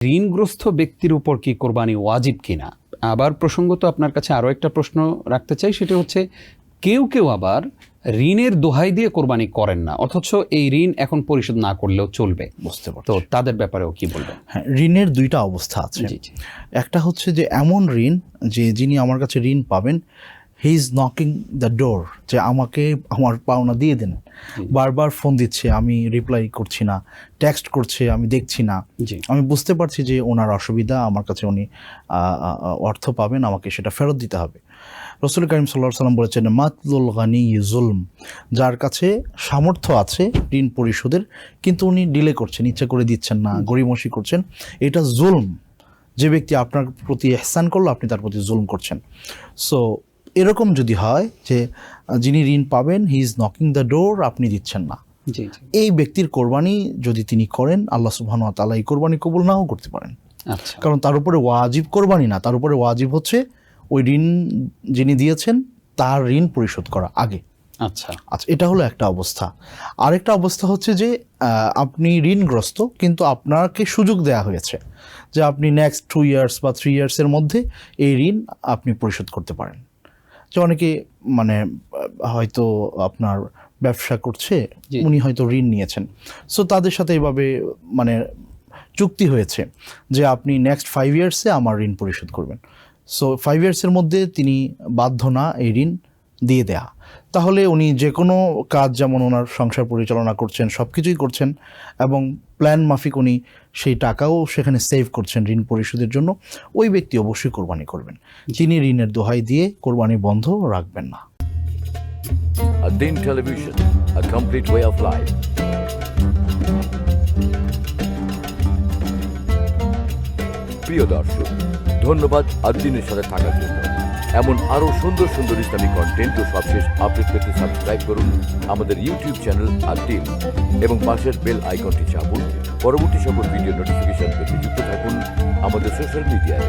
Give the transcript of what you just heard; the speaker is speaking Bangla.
ঋণগ্রস্ত ব্যক্তির উপর কি কোরবানি ওয়াজিব কিনা? আবার প্রসঙ্গত আপনার কাছে আরও একটা প্রশ্ন রাখতে চাই, সেটা হচ্ছে কেউ কেউ আবার ঋণের দোহাই দিয়ে কোরবানি করেন না, অথচ এই ঋণ এখন পরিশোধ না করলেও চলবে। বুঝতে পারছি। তো তাদের ব্যাপারেও কি বলবেন? হ্যাঁ, ঋণের দুইটা অবস্থা আছে। একটা হচ্ছে যে এমন ঋণ যে যিনি আমার কাছে ঋণ পাবেন, he is knocking the door, যে আমাকে আমার পাওনা দিয়ে দেন। বারবার ফোন দিচ্ছে, আমি রিপ্লাই করছি না, টেক্সট করছে, আমি দেখছি না। আমি বুঝতে পারছি যে ওনার অসুবিধা, আমার কাছে উনি অর্থ পাবেন, আমাকে সেটা ফেরত দিতে হবে। রাসূল কারীম সাল্লাল্লাহু আলাইহি ওয়াসাল্লাম বলেছেন, মাতলুল গানি যুলম, যার কাছে সামর্থ্য আছে ঋণ পরিশোধের কিন্তু উনি ডিলে করছেন, ইচ্ছা করে দিচ্ছেন না, গড়িমসি করছেন, এটা জুলম। যে ব্যক্তি আপনার প্রতি ইহসান করলো, আপনি তার প্রতি জুলম করছেন। সো এরকম যদি হয় যে যিনি ঋণ পাবেন, he is knocking the door, আপনি দিচ্ছেন না, এই ব্যক্তির কোরবানি যদি তিনি করেন, আল্লাহ সুবহানাহু ওয়া তাআলা এই কোরবানি কবুল নাও করতে পারেন। কারণ তার উপরে ওয়াজিব কোরবানি না, তার উপরে ওয়াজিব হচ্ছে ওই ঋণ যিনি দিয়েছেন তার ঋণ পরিশোধ করা আগে। আচ্ছা, এটা হলো একটা অবস্থা। আরেকটা অবস্থা হচ্ছে যে আপনি ঋণগ্রস্ত কিন্তু আপনাকে সুযোগ দেওয়া হয়েছে যে আপনি নেক্সট 2 ইয়ার্স বা 3 ইয়ার্সের মধ্যে এই ঋণ আপনি পরিশোধ করতে পারেন। যে অনেকে মানে হয়তো আপনার ব্যবসা করছে, উনি হয়তো ঋণ নিয়েছেন, সো তাদের সাথে এভাবে মানে চুক্তি হয়েছে যে আপনি নেক্সট 5 ইয়ার্সে আমার ঋণ পরিশোধ করবেন। সো 5 ইয়ার্সের মধ্যে তিনি বাধ্য না এই ঋণ দিয়ে দেয়া, তাহলে উনি যে কোনো কাজ, যেমন ওনার সংসার পরিচালনা করছেন, সব কিছুই করছেন এবং প্ল্যান মাফিক উনি সেই টাকাও সেখানে সেভ করছেন ঋণ পরিশোধের জন্য, ওই ব্যক্তি অবশ্যই কোরবানি করবেন। তিনি ঋণের দোহাই দিয়ে কোরবানি বন্ধ রাখবেন না। Adin Television, a complete way of life. প্রিয় দর্শক, ধন্যবাদ আদ্দিনের সাথে থাকার জন্য। এমন আরও সুন্দর সুন্দর ইসলামিক কন্টেন্ট ও সবশেষ আপডেট পেতে সাবস্ক্রাইব করুন আমাদের ইউটিউব চ্যানেল আদ্দিন এবং পাশের বেল আইকনটি চাপুন। পরবর্তী সকল ভিডিও নোটিফিকেশন পেতে যুক্ত থাকুন আমাদের সোশ্যাল মিডিয়ায়।